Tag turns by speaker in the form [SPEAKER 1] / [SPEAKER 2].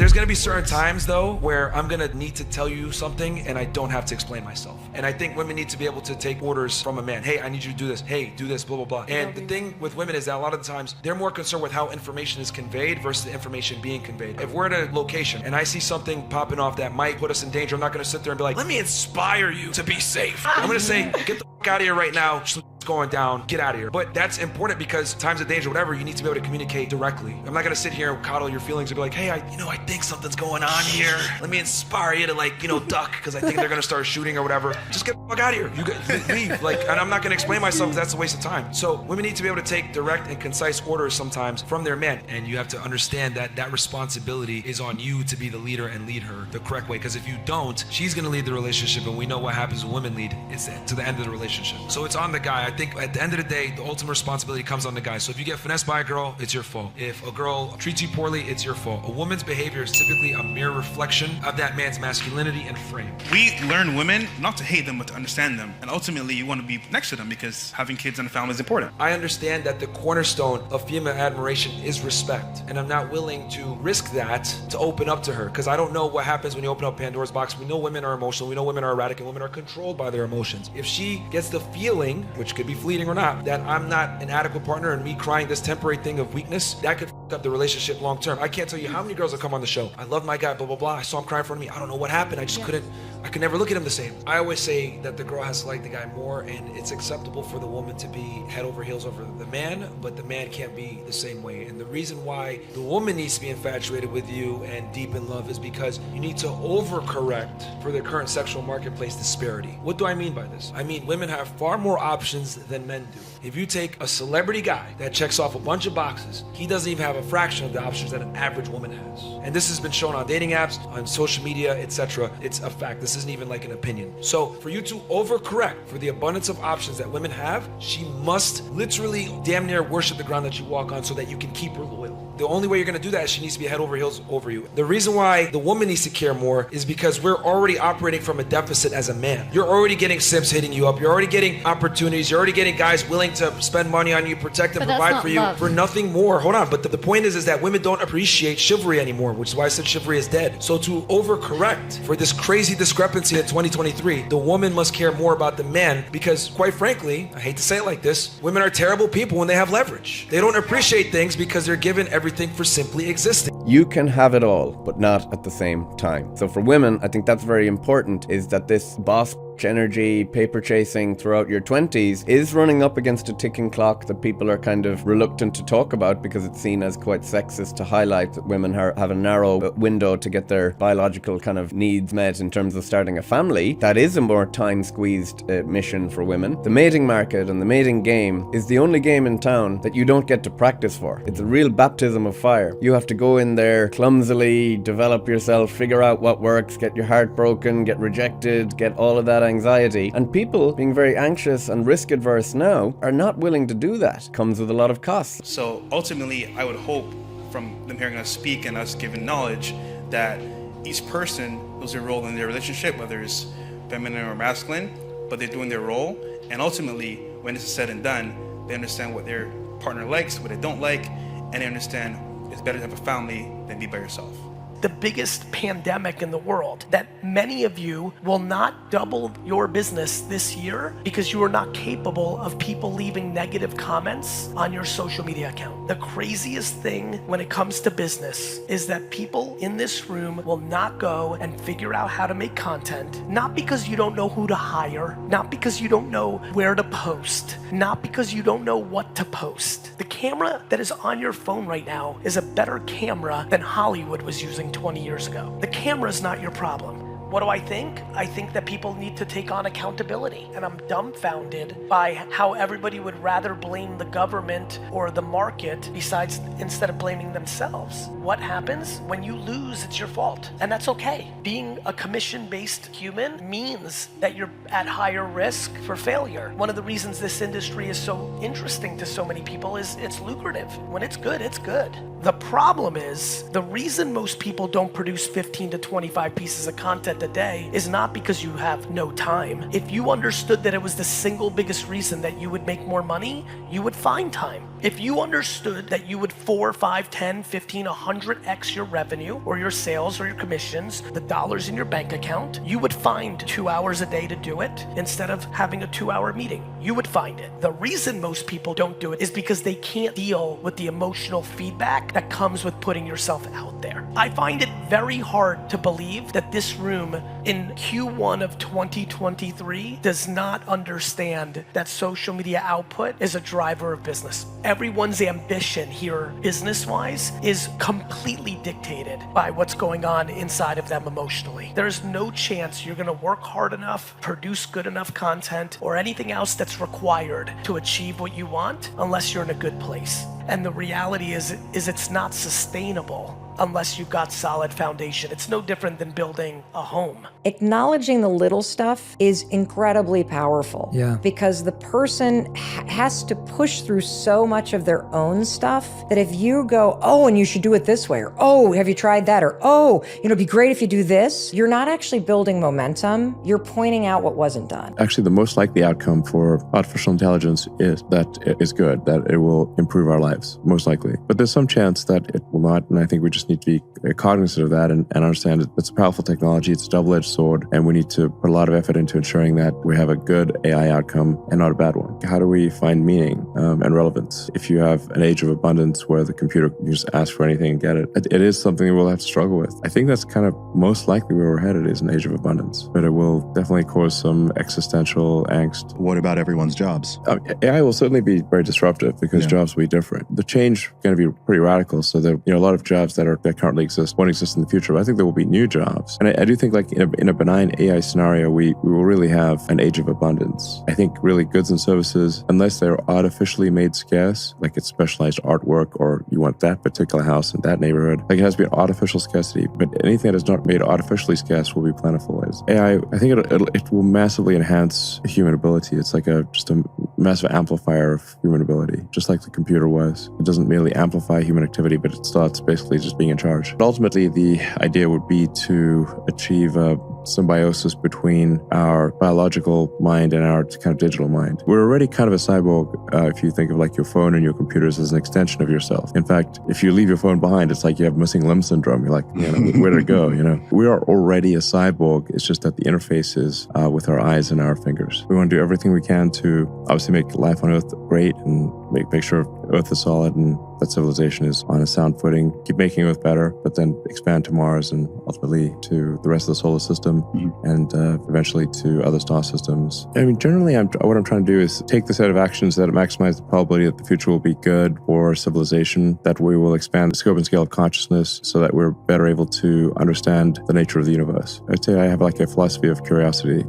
[SPEAKER 1] There's gonna be certain times though where I'm gonna need to tell you something and I don't have to explain myself. And I think women need to be able to take orders from a man. Hey, I need you to do this. Hey, do this, blah, blah, blah. And the thing with women is that a lot of the times they're more concerned with how information is conveyed versus the information being conveyed. If we're at a location and I see something popping off that might put us in danger, I'm not gonna sit there and be like, let me inspire you to be safe. I'm gonna say, get the fuck out of here right now. Going down, get out of here. But that's important because times of danger, whatever, you need to be able to communicate directly. I'm not gonna sit here and coddle your feelings and be like, hey, I think something's going on here. Let me inspire you to duck because I think they're gonna start shooting or whatever. Just get the fuck out of here. You leave. And I'm not gonna explain myself because that's a waste of time. So women need to be able to take direct and concise orders sometimes from their men. And you have to understand that that responsibility is on you to be the leader and lead her the correct way. Because if you don't, she's gonna lead the relationship, and we know what happens when women lead. It's to the end of the relationship. So it's on the guy. I think at the end of the day, the ultimate responsibility comes on the guy. So if you get finessed by a girl, it's your fault. If a girl treats you poorly, it's your fault. A woman's behavior is typically a mere reflection of that man's masculinity and frame.
[SPEAKER 2] We learn women not to hate them, but to understand them. And ultimately, you want to be next to them because having kids and a family is important.
[SPEAKER 1] I understand that the cornerstone of female admiration is respect. And I'm not willing to risk that to open up to her because I don't know what happens when you open up Pandora's box. We know women are emotional. We know women are erratic and women are controlled by their emotions. If she gets the feeling, which could be fleeting or not, that I'm not an adequate partner and me crying this temporary thing of weakness, that could f up the relationship long term. I can't tell you how many girls have come on the show. I love my guy, blah, blah, blah. I saw him cry in front of me. I don't know what happened. I could never look at him the same. I always say that the girl has to like the guy more, and it's acceptable for the woman to be head over heels over the man, but the man can't be the same way. And the reason why the woman needs to be infatuated with you and deep in love is because you need to overcorrect for the current sexual marketplace disparity. What do I mean by this? I mean, women have far more options than men do. If you take a celebrity guy that checks off a bunch of boxes, he doesn't even have a fraction of the options that an average woman has. And this has been shown on dating apps, on social media, etc. It's a fact. This isn't even like an opinion. So for you to overcorrect for the abundance of options that women have, she must literally damn near worship the ground that you walk on so that you can keep her loyal. The only way you're gonna do that is she needs to be head over heels over you. The reason why the woman needs to care more is because we're already operating from a deficit as a man. You're already getting simps hitting you up. You're already getting opportunities. You're already getting guys willing to spend money on you, protect and provide for you for nothing more. Hold on, but the point is that women don't appreciate chivalry anymore, which is why I said chivalry is dead. So to overcorrect for this crazy discrepancy in 2023, the woman must care more about the man because, quite frankly, I hate to say it like this, women are terrible people when they have leverage. They don't appreciate things because they're given everything for simply existing.
[SPEAKER 3] You can have it all, but not at the same time. So for women, I think that's very important, is that this boss energy, paper chasing throughout your 20s is running up against a ticking clock that people are kind of reluctant to talk about because it's seen as quite sexist to highlight that women have a narrow window to get their biological kind of needs met in terms of starting a family. That is a more time-squeezed mission for women. The mating market and the mating game is the only game in town that you don't get to practice for. It's a real baptism of fire. You have to go in there clumsily, develop yourself, figure out what works, get your heart broken, get rejected, get all of that anxiety. And people being very anxious and risk adverse now are not willing to do that. Comes with a lot of costs.
[SPEAKER 2] So ultimately, I would hope from them hearing us speak and us giving knowledge that each person knows their role in their relationship, whether it's feminine or masculine, but they're doing their role. And ultimately, when this is said and done, they understand what their partner likes, what they don't like, and they understand it's better to have a family than be by yourself.
[SPEAKER 4] The biggest pandemic in the world, that many of you will not double your business this year because you are not capable of people leaving negative comments on your social media account. The craziest thing when it comes to business is that people in this room will not go and figure out how to make content, not because you don't know who to hire, not because you don't know where to post, not because you don't know what to post. The camera that is on your phone right now is a better camera than Hollywood was using 20 years ago. The camera's not your problem. What do I think? I think that people need to take on accountability. And I'm dumbfounded by how everybody would rather blame the government or the market instead of blaming themselves. What happens? When you lose, it's your fault. And that's okay. Being a commission-based human means that you're at higher risk for failure. One of the reasons this industry is so interesting to so many people is it's lucrative. When it's good, it's good. The problem is, the reason most people don't produce 15 to 25 pieces of content minute a day is not because you have no time. If you understood that it was the single biggest reason that you would make more money, you would find time. If you understood that you would 4, 5, 10, 15, 100x your revenue or your sales or your commissions, the dollars in your bank account, you would find 2 hours a day to do it instead of having a 2-hour meeting. You would find it. The reason most people don't do it is because they can't deal with the emotional feedback that comes with putting yourself out there. I find it very hard to believe that this room in Q1 of 2023 does not understand that social media output is a driver of business. Everyone's ambition here, business-wise, is completely dictated by what's going on inside of them emotionally. There's no chance you're gonna work hard enough, produce good enough content, or anything else that's required to achieve what you want unless you're in a good place. And the reality is it's not sustainable unless you've got solid foundation. It's no different than building a home.
[SPEAKER 5] Acknowledging the little stuff is incredibly powerful.
[SPEAKER 6] Yeah.
[SPEAKER 5] Because the person has to push through so much of their own stuff that if you go, oh, and you should do it this way, or oh, have you tried that, or oh, it'd be great if you do this, you're not actually building momentum. You're pointing out what wasn't done.
[SPEAKER 7] Actually, the most likely outcome for artificial intelligence is that it is good, that it will improve our lives, most likely. But there's some chance that it will not, and I think we just need to be cognizant of that and understand it's a powerful technology, it's a double-edged sword, and we need to put a lot of effort into ensuring that we have a good AI outcome and not a bad one. How do we find meaning and relevance? If you have an age of abundance where the computer can just ask for anything and get it, it is something that we'll have to struggle with. I think that's kind of most likely where we're headed, is an age of abundance, but it will definitely cause some existential angst.
[SPEAKER 8] What about everyone's jobs?
[SPEAKER 7] AI will certainly be very disruptive because jobs will be different. The change is going to be pretty radical, so there a lot of jobs that currently exist won't exist in the future, but I think there will be new jobs. And I do think, like in a benign AI scenario, we will really have an age of abundance. I think really goods and services, unless they're artificially made scarce, like it's specialized artwork or you want that particular house in that neighborhood, like it has to be an artificial scarcity, but anything that is not made artificially scarce will be plentiful. AI, I think it will massively enhance human ability. It's like just a massive amplifier of human ability, just like the computer was. It doesn't merely amplify human activity, but it starts basically just being in charge. But ultimately, the idea would be to achieve a symbiosis between our biological mind and our kind of digital mind. We're already kind of a cyborg if you think of like your phone and your computers as an extension of yourself. In fact, if you leave your phone behind, it's like you have missing limb syndrome. You're like, where did it go? We are already a cyborg. It's just that the interface is with our eyes and our fingers. We want to do everything we can to obviously make life on Earth great and make sure Earth is solid and that civilization is on a sound footing, keep making Earth better, but then expand to Mars and ultimately to the rest of the solar system and eventually to other star systems. I mean, generally, what I'm trying to do is take the set of actions that maximize the probability that the future will be good for civilization, that we will expand the scope and scale of consciousness so that we're better able to understand the nature of the universe. I'd say I have like a philosophy of curiosity.